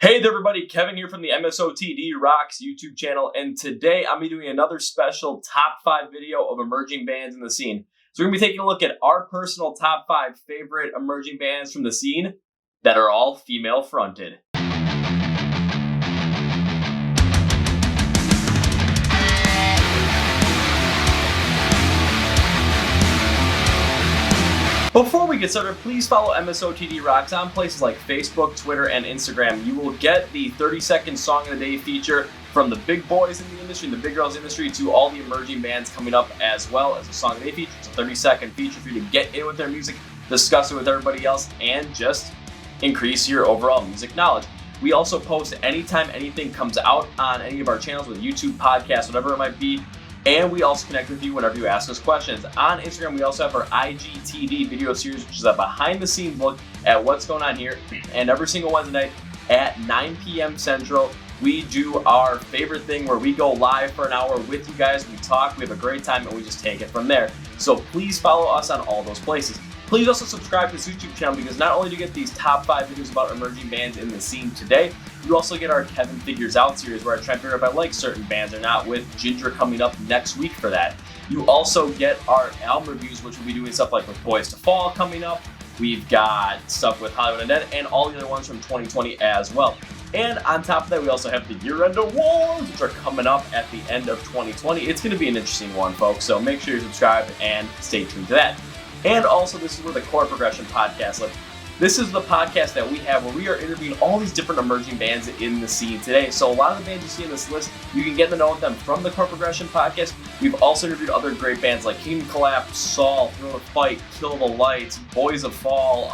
Hey there everybody, Kevin here from the MSOTD Rocks YouTube channel, and today I'm going to be doing another special top 5 video of emerging bands in the scene. So we're going to be taking a look at our personal top 5 favorite emerging bands from the scene that are all female fronted. Before we get started, please follow MSOTD Rocks on places like Facebook, Twitter, and Instagram. You will get the 30-second Song of the Day feature from the big boys in the industry and the big girls industry to all the emerging bands coming up, as well as a Song of the Day feature. It's a 30-second feature for you to get in with their music, discuss it with everybody else, and just increase your overall music knowledge. We also post anytime anything comes out on any of our channels with YouTube, podcasts, whatever it might be. And we also connect with you whenever you ask us questions. On Instagram, we also have our IGTV video series, which is a behind-the-scenes look at what's going on here. And every single Wednesday night at 9 p.m. Central, we do our favorite thing where we go live for an hour with you guys. We talk, we have a great time, and we just take it from there. So please follow us on all those places. Please also subscribe to this YouTube channel because not only do you get these top 5 videos about emerging bands in the scene today, you also get our Kevin Figures Out series where I try to figure out if I like certain bands or not, with Ginger coming up next week for that. You also get our album reviews, which we'll be doing stuff like with Boys to Fall coming up. We've got stuff with Hollywood Undead and all the other ones from 2020 as well. And on top of that, we also have the year-end awards, which are coming up at the end of 2020. It's going to be an interesting one, folks, so make sure you're subscribed and stay tuned to that. And also, this is where the Chord Progression podcast lives. This is the podcast that we have where we are interviewing all these different emerging bands in the scene today. So a lot of the bands you see in this list, you can get to know them from the Chord Progression podcast. We've also interviewed other great bands like Kingdom Collapse, Saul, Thrill the Fight, Kill the Lights, Boys of Fall.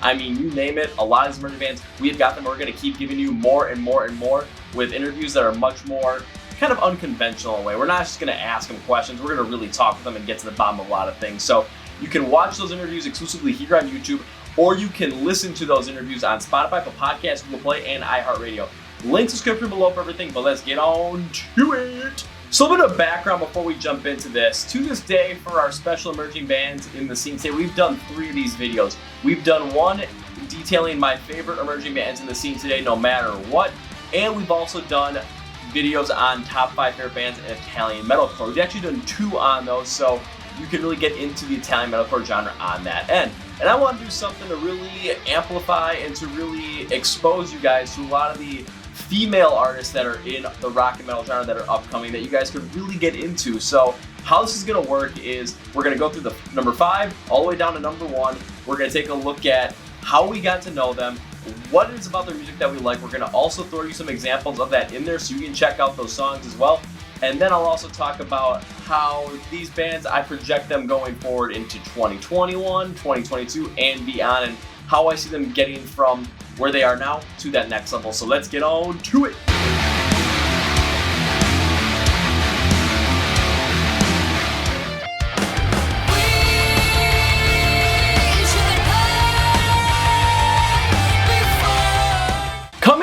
I mean, you name it, a lot of these emerging bands, we've got them. We're going to keep giving you more and more and more with interviews that are much more kind of unconventional in a way. We're not just going to ask them questions. We're going to really talk with them and get to the bottom of a lot of things. So you can watch those interviews exclusively here on YouTube, or you can listen to those interviews on Spotify, Apple Podcasts, Google Play, and iHeart Radio. Link description below for everything, but let's get on to it. So a little bit of background before we jump into this. To this day, for our special emerging bands in the scene today, we've done 3 of these videos. We've done one detailing my favorite emerging bands in the scene today, no matter what, and we've also done videos on top 5 favorite bands in Italian metalcore. We've actually done 2 on those, so you can really get into the Italian metalcore genre on that end. And I want to do something to really amplify and to really expose you guys to a lot of the female artists that are in the rock and metal genre that are upcoming that you guys could really get into. So how this is going to work is we're going to go through the number 5 all the way down to number 1. We're going to take a look at how we got to know them, what it is about their music that we like. We're going to also throw you some examples of that in there so you can check out those songs as well. And then I'll also talk about how these bands, I project them going forward into 2021, 2022, and beyond, and how I see them getting from where they are now to that next level. So let's get on to it.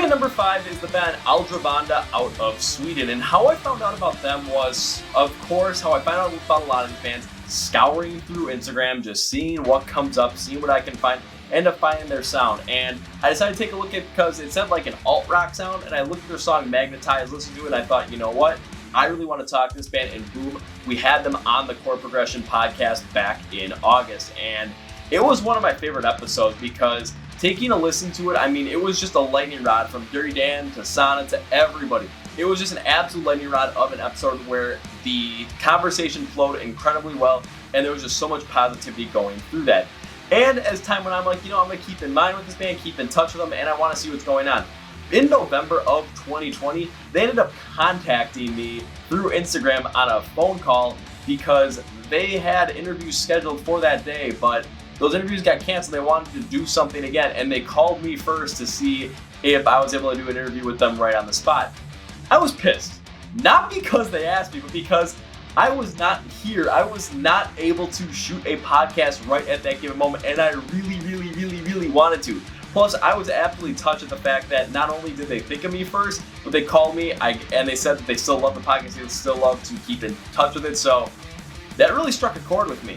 Number 5 is the band Aldrabanda out of Sweden, and how I found out about them was, of course, how I found out about a lot of these bands, scouring through Instagram, just seeing what comes up, seeing what I can find, end up finding their sound. And I decided to take a look at it because it sounded like an alt-rock sound, and I looked at their song Magnetize, listened to it, and I thought, you know what, I really want to talk to this band, and boom, we had them on the Chord Progression podcast back in August, and it was one of my favorite episodes because taking a listen to it, I mean, it was just a lightning rod from Dirty Dan to Sana to everybody. It was just an absolute lightning rod of an episode where the conversation flowed incredibly well, and there was just so much positivity going through that. And as time went on, I'm like, you know, I'm going to keep in mind with this band, keep in touch with them, and I want to see what's going on. In November of 2020, they ended up contacting me through Instagram on a phone call because they had interviews scheduled for that day, but those interviews got canceled. They wanted to do something again, and they called me first to see if I was able to do an interview with them right on the spot. I was pissed. Not because they asked me, but because I was not here. I was not able to shoot a podcast right at that given moment, and I really wanted to. Plus, I was absolutely touched at the fact that not only did they think of me first, but they called me and they said that they still love the podcast, they still love to keep in touch with it, so that really struck a chord with me.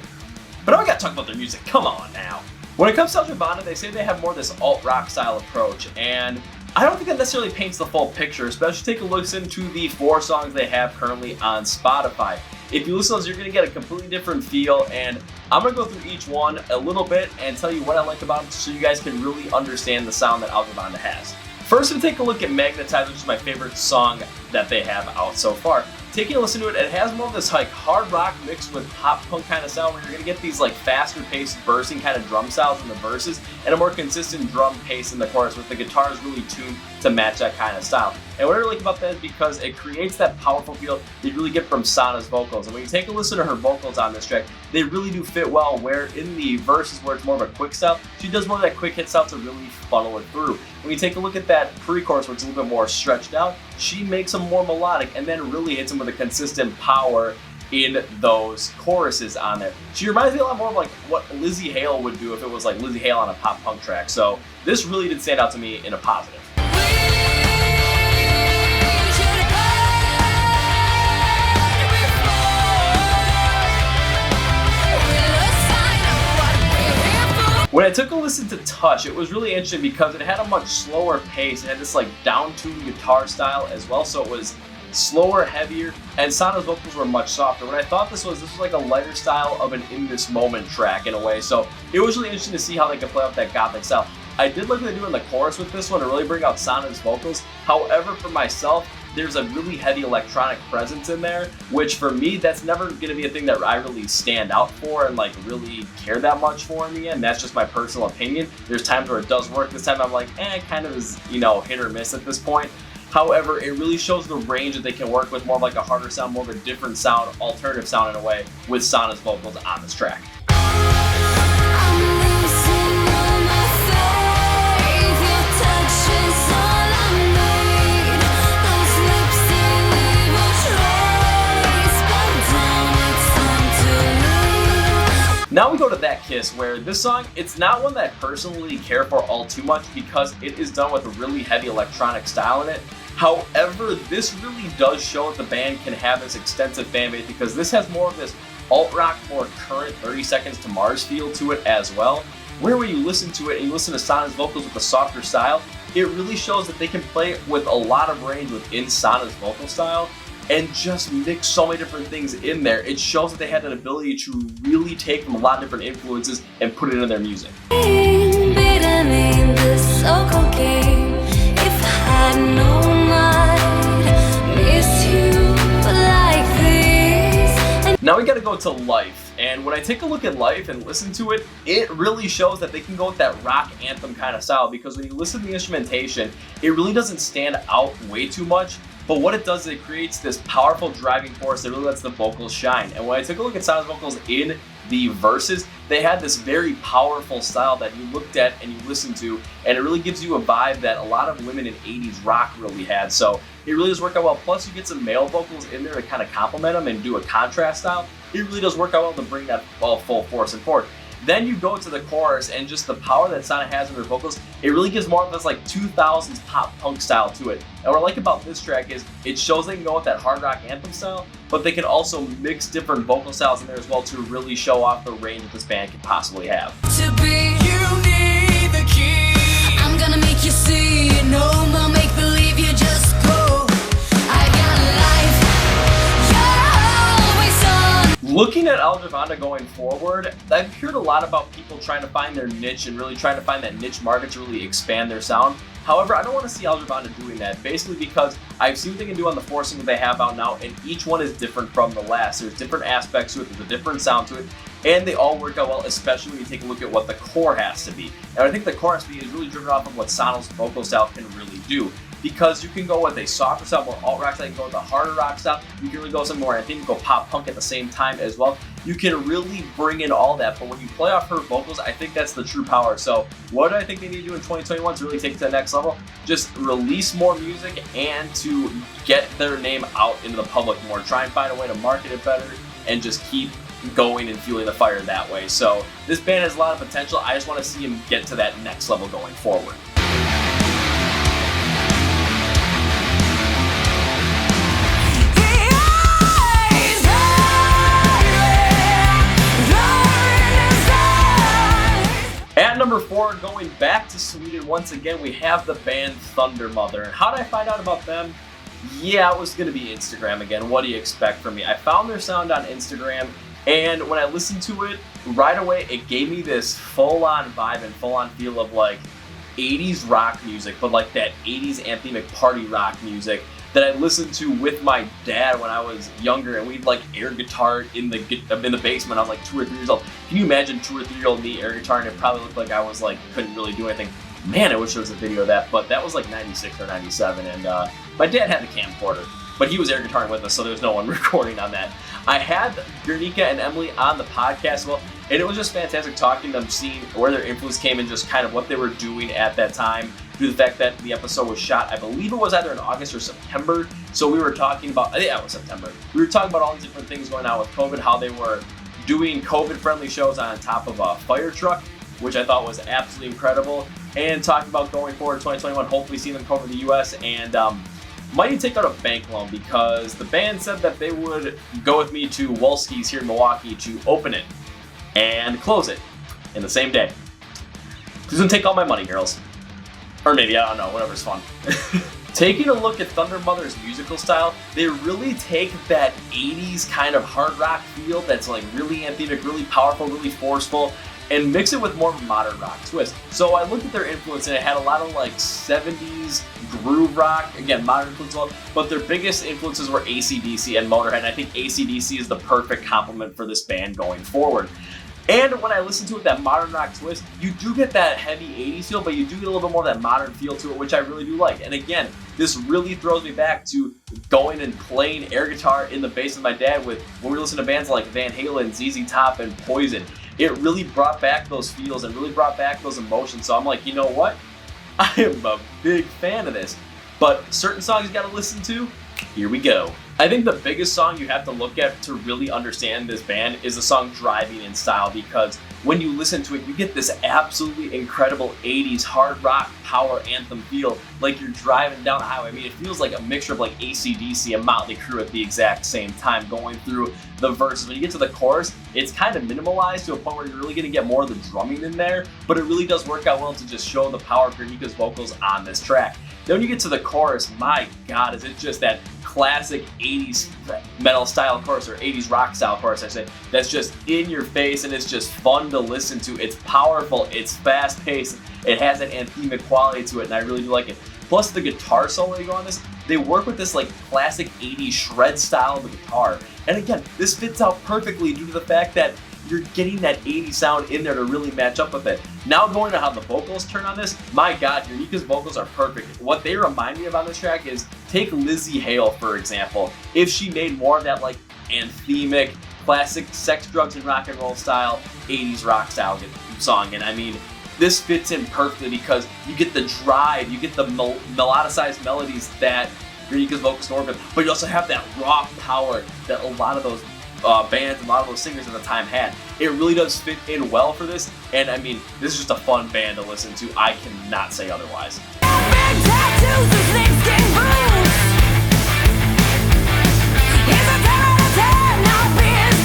But now I gotta talk about their music, come on now. When it comes to Aldrabanda, they say they have more of this alt-rock style approach, and I don't think that necessarily paints the full picture, especially take a listen to the 4 songs they have currently on Spotify. If you listen to those, you're going to get a completely different feel, and I'm going to go through each one a little bit and tell you what I like about them so you guys can really understand the sound that Aldrabanda has. First, we take a look at Magnetize, which is my favorite song that they have out so far. Taking a listen to it, it has more of this like hard rock mixed with pop punk kind of sound where you're going to get these like faster paced bursting kind of drum styles in the verses and a more consistent drum pace in the chorus with the guitars really tuned to match that kind of style. And what I really like about that is because it creates that powerful feel that you really get from Sana's vocals. And when you take a listen to her vocals on this track, they really do fit well, where in the verses where it's more of a quick style, she does more of that quick hit style to really funnel it through. When you take a look at that pre-chorus where it's a little bit more stretched out, she makes them more melodic and then really hits them with a consistent power in those choruses on there. She reminds me a lot more of like what Lizzie Hale would do if it was like Lizzie Hale on a pop punk track. So this really did stand out to me in a positive. When I took a listen to Touch, it was really interesting because it had a much slower pace. It had this like down-tuned guitar style as well, so it was slower, heavier, and Sana's vocals were much softer. When I thought this was like a lighter style of an In This Moment track in a way, so it was really interesting to see how they could play off that gothic style. I did like what they do in the chorus with this one to really bring out Sana's vocals. However, for myself, there's a really heavy electronic presence in there, which for me, that's never going to be a thing that I really stand out for and like really care that much for in the end. That's just my personal opinion. There's times where it does work. This time I'm like, it kind of is, hit or miss at this point. However, it really shows the range that they can work with, more of like a harder sound, more of a different sound, alternative sound in a way, with Sana's vocals on this track. Now we go to That Kiss, where this song, it's not one that I personally care for all too much because it is done with a really heavy electronic style in it. However, this really does show that the band can have this extensive fan base because this has more of this alt-rock, more current 30 Seconds to Mars feel to it as well, where when you listen to it and you listen to Sana's vocals with a softer style, it really shows that they can play with a lot of range within Sana's vocal style and just mix so many different things in there. It shows that they had an ability to really take from a lot of different influences and put it in their music. Now we gotta go to Life, and when I take a look at Life and listen to it, it really shows that they can go with that rock anthem kind of style, because when you listen to the instrumentation, it really doesn't stand out way too much, but what it does is it creates this powerful driving force that really lets the vocals shine. And when I took a look at Sana's vocals in the verses, they had this very powerful style that you looked at and you listened to, and it really gives you a vibe that a lot of women in 80s rock really had. So it really does work out well. Plus you get some male vocals in there to kind of complement them and do a contrast style. It really does work out well to bring that all full force and forward. Then you go to the chorus, and just the power that Sana has in her vocals, it really gives more of this like 2000s pop punk style to it. And what I like about this track is it shows they can go with that hard rock anthem style, but they can also mix different vocal styles in there as well to really show off the range that this band could possibly have. To be, you need the key. I'm gonna make you see, no more make believe, you just go. I got life, you're always on. Looking at Aldrabanda going forward, I've heard a lot about people trying to find their niche and really trying to find that niche market to really expand their sound. However, I don't want to see Aldrabanda doing that, basically because I've seen what they can do on the 4 singles they have out now, and each one is different from the last. There's different aspects to it, there's a different sound to it, and they all work out well, especially when you take a look at what the core has to be. And I think the core has to be is really driven off of what Sana's vocal style can really do. Because you can go with a softer style, more alt rock style, you can go with a harder rock style, you can really go some more, I think you can go pop punk at the same time as well. You can really bring in all that, but when you play off her vocals, I think that's the true power. So what do I think they need to do in 2021 to really take it to the next level? Just release more music and to get their name out into the public more. Try and find a way to market it better and just keep going and fueling the fire that way. So this band has a lot of potential. I just want to see them get to that next level going forward. At number 4, going back to Sweden once again. We have the band Thunder Mother. And how did I find out about them? Yeah, it was going to be Instagram again. What do you expect from me? I found their sound on Instagram, and when I listened to it, right away it gave me this full-on vibe and full-on feel of like 80s rock music, but like that 80s anthemic party rock music that I listened to with my dad when I was younger, and we'd like air guitar in the basement. I was like 2 or 3 years old. Can you imagine 2 or 3-year-old me air guitar? And it probably looked like I was like couldn't really do anything. Man, I wish there was a video of that, but that was like 96 or 97, and my dad had the camcorder, but he was air guitaring with us, so there was no one recording on that. I had Guernica and Emily on the podcast, well, and it was just fantastic talking to them, seeing where their influence came and just kind of what they were doing at that time, due to the fact that the episode was shot, I believe it was either in August or September, so we were talking about, yeah, it was September. We were talking about all these different things going on with COVID, how they were doing COVID-friendly shows on top of a fire truck, which I thought was absolutely incredible, and talking about going forward 2021, hopefully seeing them cover the US, and might even take out a bank loan because the band said that they would go with me to Wolski's here in Milwaukee to open it and close it in the same day. Who's gonna take all my money, girls? Or maybe, I don't know, whatever's fun. Taking a look at Thunder Mother's musical style, they really take that 80s kind of hard rock feel that's like really anthemic, really powerful, really forceful, and mix it with more modern rock twist. So I looked at their influence and it had a lot of like 70s groove rock, again, modern influence, but their biggest influences were AC/DC and Motorhead, and I think AC/DC is the perfect complement for this band going forward. And when I listen to it, that modern rock twist, you do get that heavy 80s feel, but you do get a little bit more of that modern feel to it, which I really do like. And again, this really throws me back to going and playing air guitar in the bass with my dad with when we listen to bands like Van Halen, ZZ Top, and Poison. It really brought back those feels and really brought back those emotions. So I'm like, you know what? I am a big fan of this. But certain songs you gotta listen to, here we go. I think the biggest song you have to look at to really understand this band is the song Driving in Style, because when you listen to it, you get this absolutely incredible 80s hard rock power anthem feel, like you're driving down the highway. I mean, it feels like a mixture of like AC/DC and Motley Crue at the exact same time going through the verses. When you get to the chorus, it's kind of minimalized to a point where you're really going to get more of the drumming in there, but it really does work out well to just show the power of Guernica's vocals on this track. Then when you get to the chorus, my God, is it just that classic 80s metal style chorus, or 80s rock style chorus, I say, that's just in your face and it's just fun to listen to. It's powerful, it's fast paced, it has an anthemic quality to it, and I really do like it. Plus the guitar solo you go on this, they work with this like classic 80s shred style of the guitar. And again, this fits out perfectly due to the fact that you're getting that 80s sound in there to really match up with it. Now going to how the vocals turn on this, my God, Guernica's vocals are perfect. What they remind me of on this track is, take Lizzie Hale, for example. If she made more of that like anthemic, classic sex, drugs, and rock and roll style, 80s rock style song. And I mean, this fits in perfectly because you get the drive, you get the melodicized melodies that Guernica's vocals can work with, but you also have that raw power that a lot of those bands and a lot of those singers at the time had. It really does fit in well for this, and I mean, this is just a fun band to listen to. I cannot say otherwise. Big tattoos and snakeskin boots. He's a 10 out of 10, not his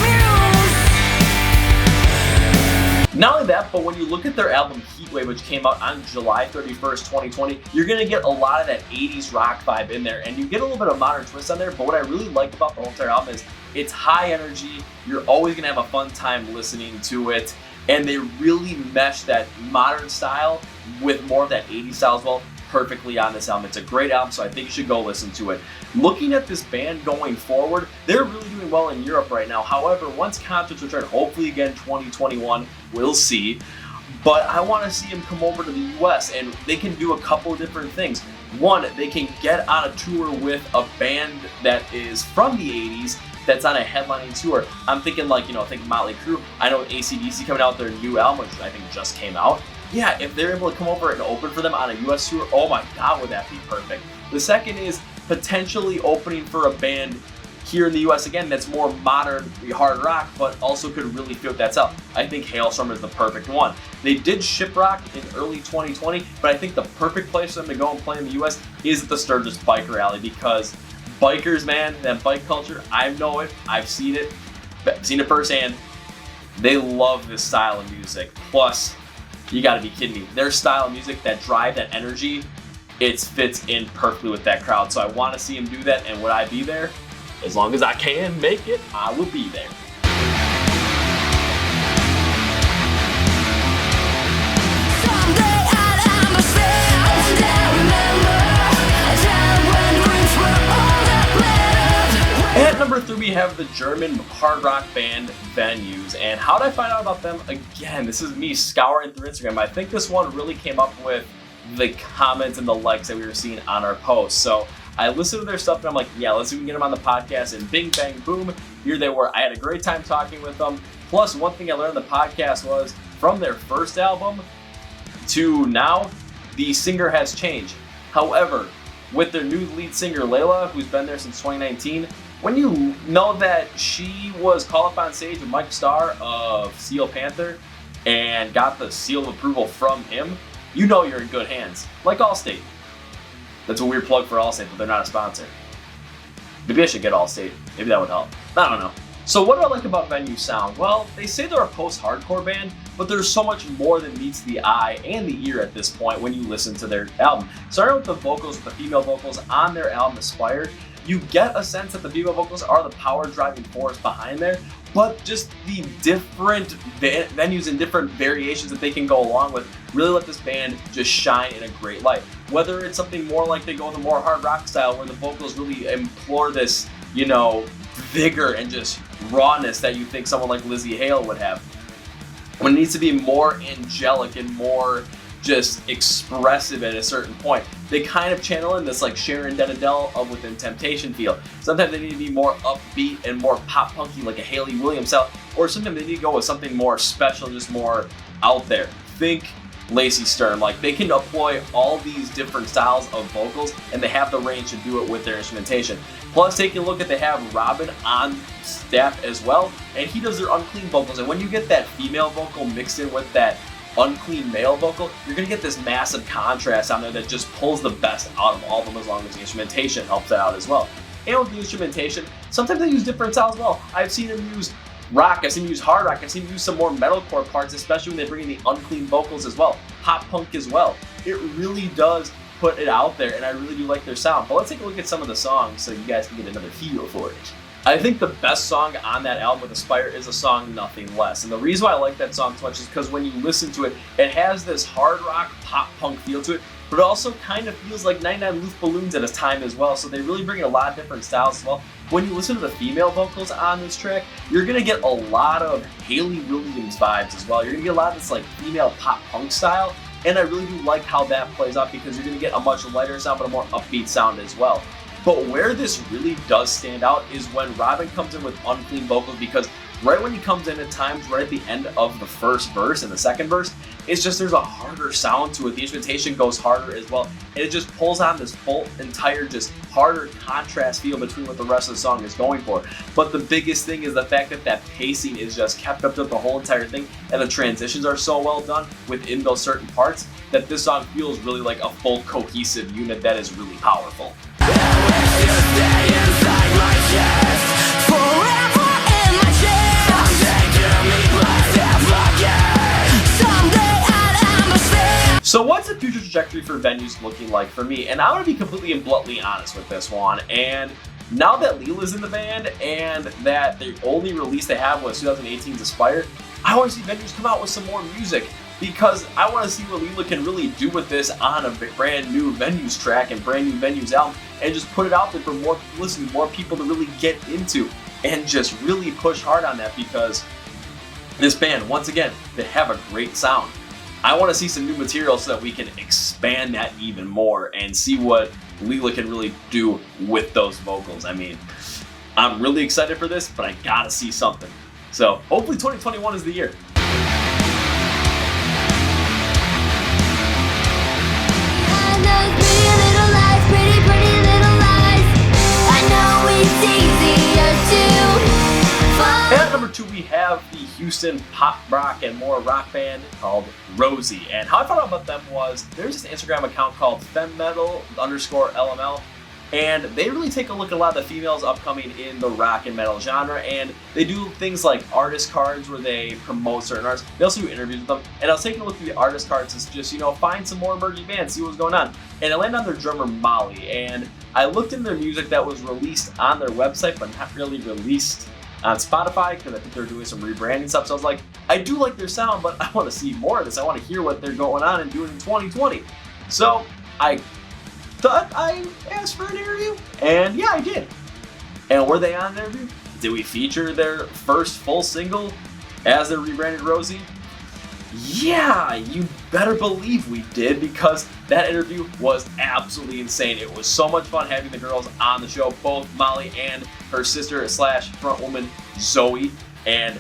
muse. Not only that, but when you look at their album Heatwave, which came out on July 31st, 2020, you're going to get a lot of that 80s rock vibe in there, and you get a little bit of modern twist on there, but what I really like about the whole entire album is it's high energy, you're always going to have a fun time listening to it, and they really mesh that modern style with more of that 80s style as well perfectly on this album. It's a great album, so I think you should go listen to it. Looking at this band going forward, they're really doing well in Europe right now. However, once concerts return, hopefully again 2021, we'll see. But I want to see them come over to the US, and they can do a couple of different things. One, they can get on a tour with a band that is from the 80s that's on a headlining tour. I'm thinking like, think Motley Crue. I know AC/DC coming out with their new album, which I think just came out. Yeah, if they're able to come over and open for them on a US tour, oh my God, would that be perfect. The second is potentially opening for a band here in the US again that's more modern hard rock, but also could really fit that style. I think Hailstorm is the perfect one. They did Shiprock in early 2020, but I think the perfect place for them to go and play in the US is at the Sturgis Biker Alley, because bikers, man, that bike culture, I know it, I've seen it firsthand. They love this style of music. Plus, You gotta be kidding me. Their style of music, that drive, that energy, it fits in perfectly with that crowd. So I want to see him do that, and would I be there? As long as I can make it, I will be there. At number 3, we have the German hard rock band Venues. And how did I find out about them? Again, this is me scouring through Instagram. I think this one really came up with the comments and the likes that we were seeing on our posts. So I listened to their stuff and I'm like, yeah, let's see if we can get them on the podcast. And bing, bang, boom, here they were. I had a great time talking with them. Plus, one thing I learned on the podcast was from their first album to now, the singer has changed. However, with their new lead singer, Layla, who's been there since 2019, when you know that she was called up on stage with Mike Starr of Steel Panther and got the seal of approval from him, you know you're in good hands. Like Allstate. That's a weird plug for Allstate, but they're not a sponsor. Maybe I should get Allstate. Maybe that would help. I don't know. So what do I like about Venue sound? Well, they say they're a post-hardcore band, but there's so much more than meets the eye and the ear at this point when you listen to their album. Starting with the vocals, with the female vocals on their album Aspire, you get a sense that the female vocals are the power driving force behind there, but just the different venues and different variations that they can go along with really let this band just shine in a great light. Whether it's something more like they go with a more hard rock style where the vocals really implore this, vigor and just rawness that you think someone like Lizzie Hale would have. When it needs to be more angelic and more just expressive at a certain point, they kind of channel in this like Sharon Den Adele of Within Temptation feel. Sometimes they need to be more upbeat and more pop punky like a Hayley Williams style, or sometimes they need to go with something more special, just more out there. Think Lacey Sturm. Like, they can employ all these different styles of vocals and they have the range to do it with their instrumentation. Plus, taking a look at, they have Robin on staff as well, and he does their unclean vocals. And when you get that female vocal mixed in with that unclean male vocal, you're gonna get this massive contrast on there that just pulls the best out of all of them, as long as the instrumentation helps it out as well. And with the instrumentation, sometimes they use different styles as well. I've seen them use rock, I've seen them use hard rock, I've seen them use some more metalcore parts, especially when they bring in the unclean vocals as well. Pop punk as well. It really does put it out there, and I really do like their sound. But let's take a look at some of the songs so you guys can get another feel for it. I think the best song on that album with Aspire is the song Nothing Less. And the reason why I like that song so much is because when you listen to it, it has this hard rock, pop punk feel to it, but it also kind of feels like 99 Loose Balloons at its time as well. So they really bring in a lot of different styles as well. When you listen to the female vocals on this track, you're gonna get a lot of Hayley Williams vibes as well. You're gonna get a lot of this like female pop punk style. And I really do like how that plays out because you're gonna get a much lighter sound, but a more upbeat sound as well. But where this really does stand out is when Robin comes in with unclean vocals, because right when he comes in at times, right at the end of the first verse and the second verse, it's just there's a harder sound to it. The instrumentation goes harder as well. And it just pulls on this whole entire just harder contrast feel between what the rest of the song is going for. But the biggest thing is the fact that that pacing is just kept up to the whole entire thing, and the transitions are so well done within those certain parts that this song feels really like a full cohesive unit that is really powerful. So what's the future trajectory for Venues looking like for me? And I'm going to be completely and bluntly honest with this one. And now that Leela's in the band and that the only release they have was 2018's Aspire, I want to see Venues come out with some more music, because I want to see what Leela can really do with this on a brand new Venues track and brand new Venues album, and just put it out there for more people to listen, more people to really get into, and just really push hard on that, because this band, once again, they have a great sound. I want to see some new material so that we can expand that even more and see what Leela can really do with those vocals. I mean, I'm really excited for this, but I gotta see something. So hopefully 2021 is the year. At number 2, we have the Houston pop rock and more rock band called Rosie. And how I found out about them was there's this Instagram account called femmetal_LML. and they really take a look at a lot of the females upcoming in the rock and metal genre, and they do things like artist cards where they promote certain artists. They also do interviews with them, and I was taking a look at the artist cards to just, find some more emerging bands, see what's going on, and I landed on their drummer Molly, and I looked in their music that was released on their website but not really released on Spotify because I think they're doing some rebranding stuff. So I was like, I do like their sound, but I want to see more of this. I want to hear what they're going on and doing in 2020. So I thought I asked for an interview, and yeah, I did. And were they on an interview? Did we feature their first full single as their rebranded Rosie? Yeah, you better believe we did, because that interview was absolutely insane. It was so much fun having the girls on the show, both Molly and her sister / frontwoman Zoe. And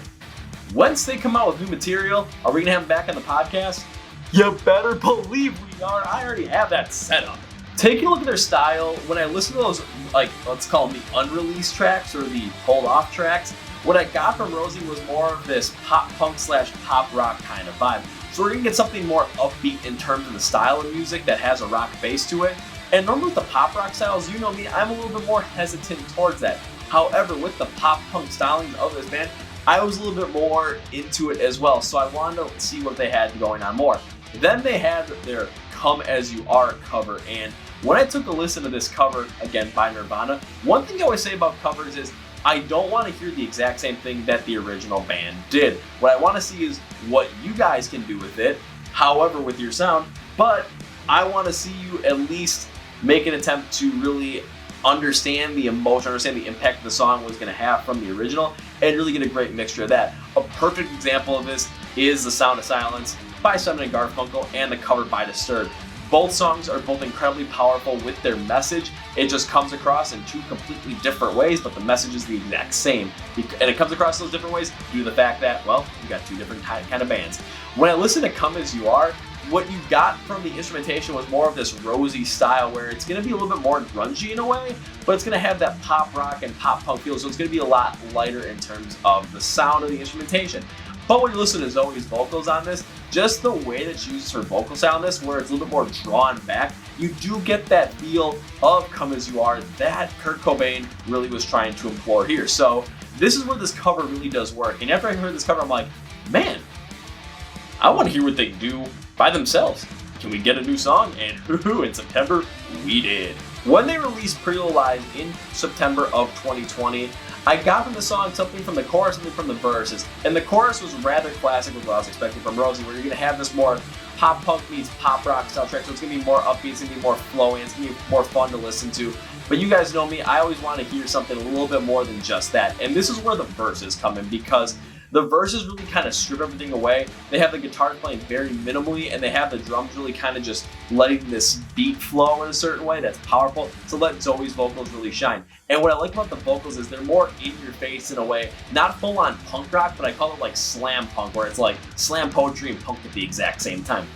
once they come out with new material, are we gonna have them back on the podcast? You better believe we are. I already have that set up. Taking a look at their style, when I listen to those, let's call them the unreleased tracks or the hold off tracks, what I got from Rosie was more of this pop punk / pop rock kind of vibe. So we're gonna get something more upbeat in terms of the style of music that has a rock base to it. And normally with the pop rock styles, you know me, I'm a little bit more hesitant towards that. However, with the pop punk stylings of this band, I was a little bit more into it as well. So I wanted to see what they had going on more. Then they had their Come As You Are cover, and when I took a listen to this cover, again by Nirvana, one thing I always say about covers is I don't want to hear the exact same thing that the original band did. What I want to see is what you guys can do with it, however with your sound, but I want to see you at least make an attempt to really understand the emotion, understand the impact the song was going to have from the original, and really get a great mixture of that. A perfect example of this is The Sound of Silence by Simon & Garfunkel and the cover by Disturbed. Both songs are both incredibly powerful with their message. It just comes across in two completely different ways, but the message is the exact same. And it comes across those different ways due to the fact that, well, you got two different kind of bands. When I listen to Come As You Are, what you got from the instrumentation was more of this Rosie style, where it's going to be a little bit more grungy in a way, but it's going to have that pop rock and pop punk feel, so it's going to be a lot lighter in terms of the sound of the instrumentation. But when you listen to Zoe's vocals on this, just the way that she uses her vocal sound on this, where it's a little bit more drawn back, you do get that feel of Come As You Are that Kurt Cobain really was trying to implore here. So this is where this cover really does work. And after I heard this cover, I'm like, man, I want to hear what they do by themselves. Can we get a new song? And in September, we did. When they released Pretty Little Lies in September of 2020, I got from the song something from the chorus, something from the verses. And the chorus was rather classic with what I was expecting from Rosie, where you're going to have this more pop punk meets pop rock style track, so it's going to be more upbeat, it's going to be more flowing, it's going to be more fun to listen to. But you guys know me, I always want to hear something a little bit more than just that. And this is where the verses come in, because the verses really kind of strip everything away. They have the guitars playing very minimally, and they have the drums really kind of just letting this beat flow in a certain way that's powerful to let Zoe's vocals really shine. And what I like about the vocals is they're more in your face in a way, not full on punk rock, but I call it like slam punk, where it's like slam poetry and punk at the exact same time.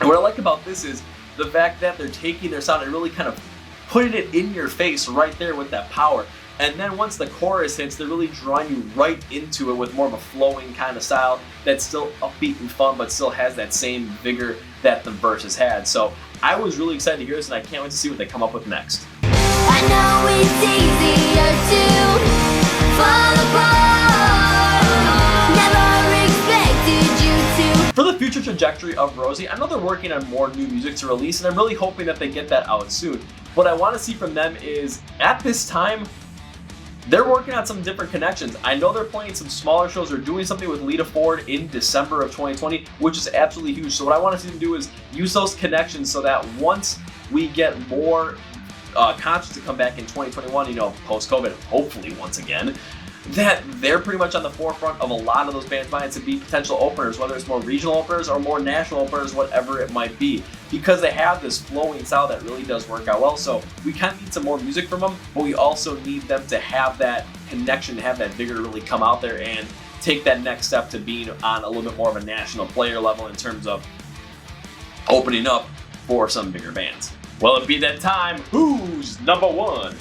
And what I like about this is the fact that they're taking their sound and really kind of putting it in your face right there with that power. And then once the chorus hits, they're really drawing you right into it with more of a flowing kind of style that's still upbeat and fun, but still has that same vigor that the verses had. So I was really excited to hear this, and I can't wait to see what they come up with next. I know it's easier to fall apart. Never expected you to. For the future trajectory of Rosie, I know they're working on more new music to release, and I'm really hoping that they get that out soon. What I want to see from them is, at this time, they're working on some different connections. I know they're playing some smaller shows. They're doing something with Lita Ford in December of 2020, which is absolutely huge. So what I want to see them do is use those connections so that once we get more concerts to come back in 2021, post-COVID, hopefully once again, that they're pretty much on the forefront of a lot of those bands' minds to be potential openers, whether it's more regional openers or more national openers, whatever it might be, because they have this flowing style that really does work out well. So we kind of need some more music from them, but we also need them to have that connection, to have that vigor to really come out there and take that next step to being on a little bit more of a national player level in terms of opening up for some bigger bands. Well, it be that time. Who's number one?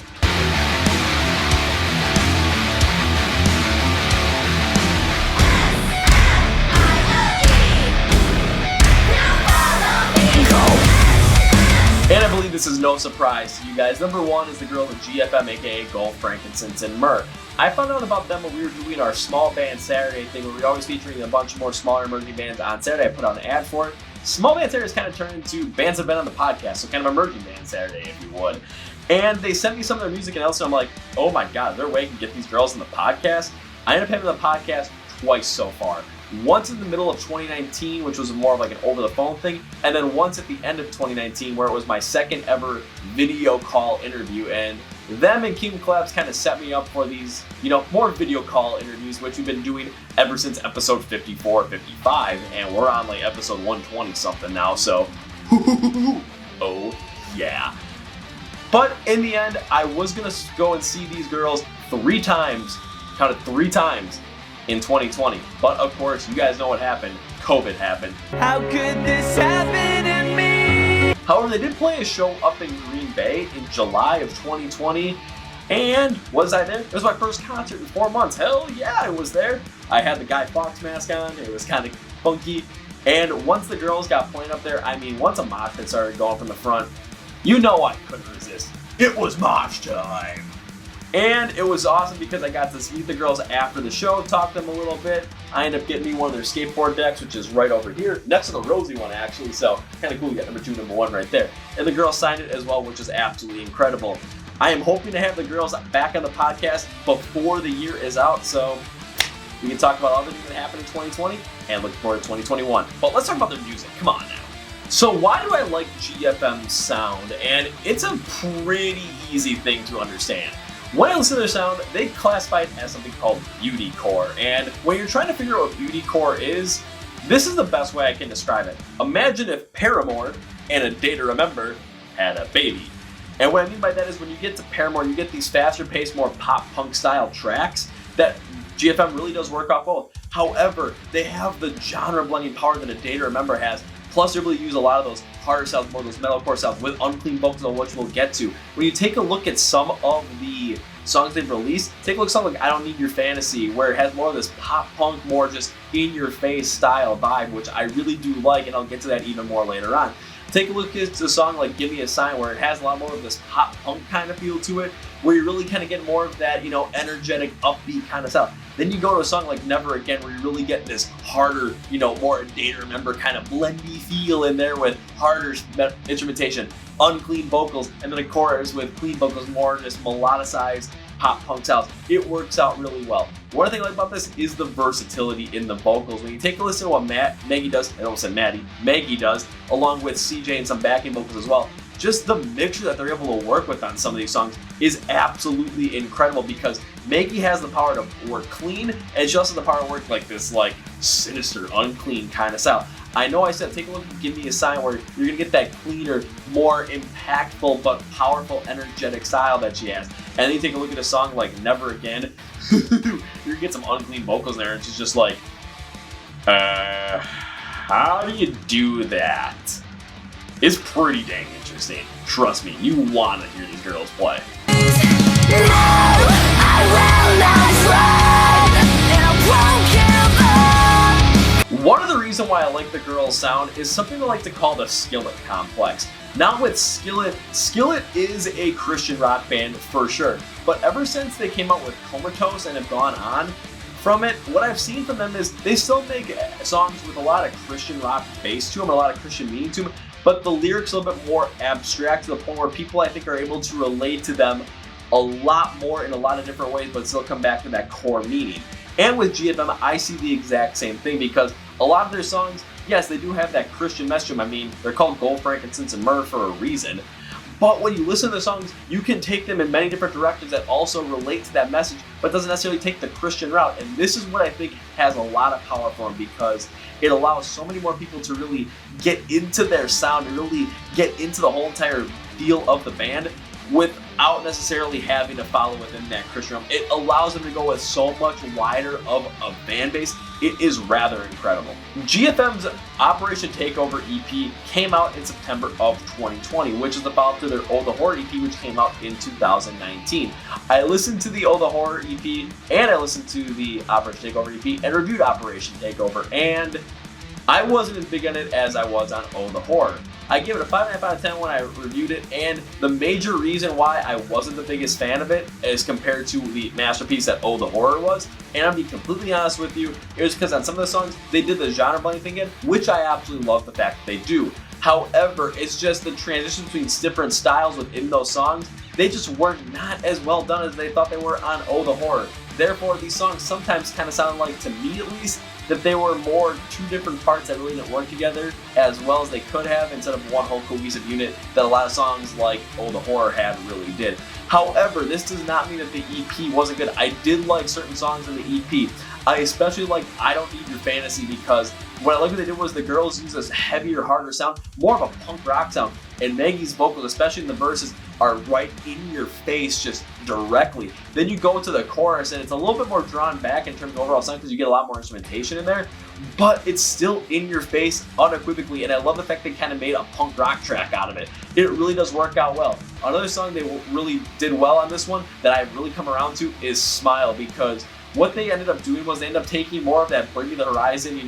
And I believe this is no surprise to you guys. Number one is the girl with GFM, aka Gold, Frankincense, and Myrrh. I found out about them when we were doing our small band Saturday thing, where we're always featuring a bunch more smaller emerging bands on Saturday. I put out an ad for it. Small band Saturday has kind of turned into bands that have been on the podcast, so kind of emerging band Saturday, if you would. And they sent me some of their music, and also I'm like, oh my god, is there a way I can get these girls in the podcast? I ended up having the podcast twice so far. Once in the middle of 2019, which was more of like an over-the-phone thing, and then once at the end of 2019, where it was my second ever video call interview, and them and King Collabs kind of set me up for these, more video call interviews, which we've been doing ever since episode 54, 55, and we're on like episode 120 something now, so oh yeah. But in the end, I was gonna go and see these girls 3 times, counted 3 times, in 2020. But of course, you guys know what happened. COVID happened. How could this happen to me? However, they did play a show up in Green Bay in July of 2020. And was I there? It was my first concert in 4 months. Hell yeah, I was there. I had the Guy Fawkes mask on. It was kind of funky. And once the girls got playing up there, once a mosh pit started going from the front, I couldn't resist. It was mosh time. And it was awesome because I got to meet the girls after the show, talk to them a little bit. I ended up getting me one of their skateboard decks, which is right over here, next to the Rosie one actually, so kind of cool. You got number 2, number 1 right there. And the girls signed it as well, which is absolutely incredible. I am hoping to have the girls back on the podcast before the year is out, so we can talk about other things that happened in 2020 and look forward to 2021. But let's talk about their music. Come on now. So why do I like GFM's sound? And it's a pretty easy thing to understand. When I listen to their sound, they classify it as something called beautycore. And when you're trying to figure out what beautycore is, this is the best way I can describe it. Imagine if Paramore and A Day to Remember had a baby. And what I mean by that is when you get to Paramore, you get these faster paced, more pop punk style tracks that GFM really does work off both. However, they have the genre blending power that A Day to Remember has. Plus, they really use a lot of those harder sounds, more those metalcore sounds with unclean vocals, on which we'll get to. When you take a look at some of the songs they've released, take a look at something like I Don't Need Your Fantasy, where it has more of this pop punk, more just in-your-face style vibe, which I really do like, and I'll get to that even more later on. Take a look at the song like Give Me a Sign, where it has a lot more of this pop punk kind of feel to it, where you really kind of get more of that, energetic, upbeat kind of stuff. Then you go to a song like Never Again, where you really get this harder, more A Day to Remember kind of blendy feel in there with harder instrumentation, unclean vocals, and then a chorus with clean vocals, more just melodicized pop punk sounds. It works out really well. One thing I like about this is the versatility in the vocals. When you take a listen to what Maggie does, I almost said Maddie, Maggie does, along with CJ and some backing vocals as well, just the mixture that they're able to work with on some of these songs is absolutely incredible because Maggie has the power to work clean, and she also has the power to work like this sinister, unclean kind of style. I know I said take a look at Give Me a Sign, where you're going to get that cleaner, more impactful but powerful, energetic style that she has. And then you take a look at a song like Never Again, you're going to get some unclean vocals there, and she's just like, how do you do that? It's pretty dang interesting. Trust me, you want to hear these girls play. One of the reasons why I like the girls' sound is something I like to call the Skillet complex. Now with Skillet is a Christian rock band for sure, but ever since they came out with Comatose and have gone on from it, what I've seen from them is they still make songs with a lot of Christian rock bass to them, a lot of Christian meaning to them, but the lyrics are a little bit more abstract to the point where people I think are able to relate to them a lot more in a lot of different ways, but still come back to that core meaning. And with GFM, I see the exact same thing because a lot of their songs, yes, they do have that Christian message. They're called Gold, Frankincense, and Myrrh for a reason. But when you listen to the songs, you can take them in many different directions that also relate to that message, but doesn't necessarily take the Christian route. And this is what I think has a lot of power for them because it allows so many more people to really get into their sound and really get into the whole entire feel of the band without necessarily having to follow within that Christian realm. It allows them to go with so much wider of a fan base. It is rather incredible. GFM's Operation Takeover EP came out in September of 2020, which is the follow-up to their Oh the Horror EP, which came out in 2019. I listened to the Oh the Horror EP and I listened to the Operation Takeover EP and reviewed Operation Takeover, and I wasn't as big on it as I was on Oh the Horror. I gave it a 5.5 out of 10 when I reviewed it, and the major reason why I wasn't the biggest fan of it as compared to the masterpiece that Oh the Horror was, and I'll be completely honest with you, it was because on some of the songs, they did the genre blending thing again, which I absolutely love the fact that they do. However, it's just the transition between different styles within those songs, they just were not as well done as they thought they were on Oh the Horror. Therefore, these songs sometimes kind of sound like, to me at least, that they were more two different parts that really didn't work together as well as they could have instead of one whole cohesive unit that a lot of songs like Oh the Horror had really did. However, this does not mean that the EP wasn't good. I did like certain songs in the EP. I especially like I Don't Need Your Fantasy because what I like what they did was the girls used this heavier, harder sound, more of a punk rock sound, and Maggie's vocals, especially in the verses, are right in your face just directly. Then you go to the chorus and it's a little bit more drawn back in terms of overall sound because you get a lot more instrumentation in there, but it's still in your face unequivocally, and I love the fact they kind of made a punk rock track out of it. It really does work out well. Another song they really did well on this one that I've really come around to is Smile, because what they ended up doing was they ended up taking more of that Bring Me the Horizon,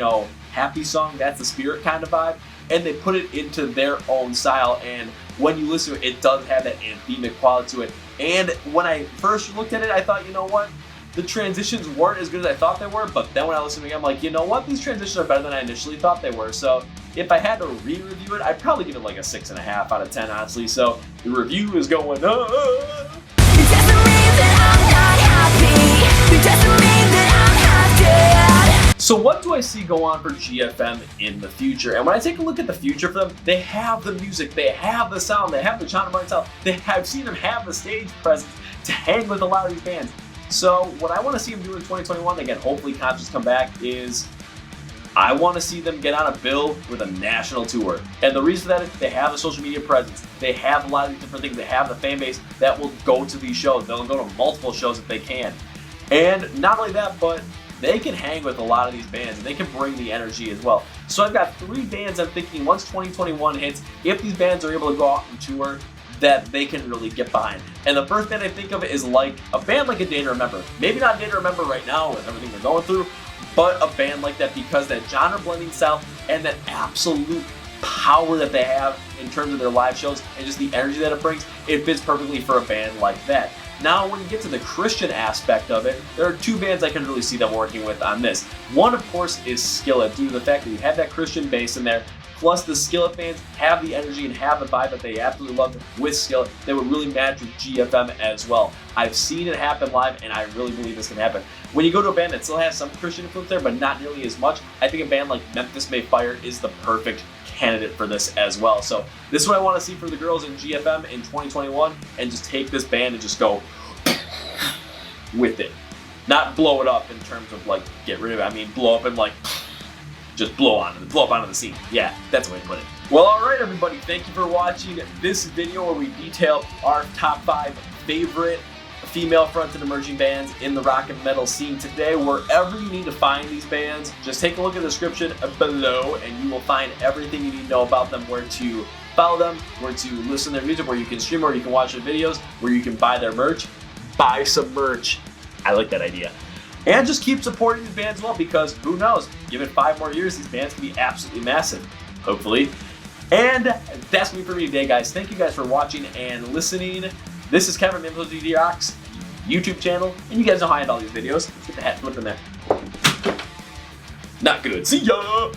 happy song, that's the spirit kind of vibe, and they put it into their own style, and when you listen to it, it does have that anthemic quality to it. And when I first looked at it, I thought, you know what? The transitions weren't as good as I thought they were, but then when I listened to it, I'm like, you know what? These transitions are better than I initially thought they were. So if I had to re-review it, I'd probably give it like a 6.5 out of 10, honestly. So the review is going up. It doesn't mean that I'm not happy. It doesn't mean that I'm half dead. So what do I see go on for GFM in the future? And when I take a look at the future for them, they have the music, they have the sound, they have the genre blending sound, I've seen them have the stage presence to hang with a lot of these bands. So what I want to see them do in 2021, again, hopefully Conscious come back, is I want to see them get on a bill with a national tour. And the reason for that is they have the social media presence, they have a lot of these different things, they have the fan base that will go to these shows, they'll go to multiple shows if they can. And not only that, but they can hang with a lot of these bands and they can bring the energy as well. So I've got 3 bands I'm thinking once 2021 hits, if these bands are able to go out and tour, that they can really get behind. And the first band I think of is like a band like A Day to Remember. Maybe not A Day to Remember right now with everything they're going through, but a band like that because that genre blending style and that absolute power that they have in terms of their live shows and just the energy that it brings, it fits perfectly for a band like that. Now, when you get to the Christian aspect of it, there are 2 bands I can really see them working with on this. One, of course, is Skillet, due to the fact that you have that Christian bass in there, plus the Skillet fans have the energy and have the vibe that they absolutely love with Skillet that would really match with GFM as well. I've seen it happen live, and I really believe this can happen. When you go to a band that still has some Christian influence there, but not nearly as much, I think a band like Memphis May Fire is the perfect candidate for this as well. So this is what I want to see for the girls in GFM in 2021, and just take this band and just go with it. Not blow it up in terms of like get rid of it. I mean blow up and like just blow up onto the scene. Yeah, that's the way to put it. Well, alright everybody, thank you for watching this video where we detail our top 5 favorite female fronted emerging bands in the rock and metal scene today. Wherever you need to find these bands, just take a look at the description below and you will find everything you need to know about them, where to follow them, where to listen to their music, where you can stream, where you can watch their videos, where you can buy their merch. Buy some merch. I like that idea. And just keep supporting these bands well, because who knows, give it 5 more years, these bands can be absolutely massive, hopefully. And that's going to be for me today, guys. Thank you guys for watching and listening. This is Kevin from MSOTD Rocks YouTube channel, and you guys know how I end all these videos. Let's get the hat flipping there. Not good. See ya!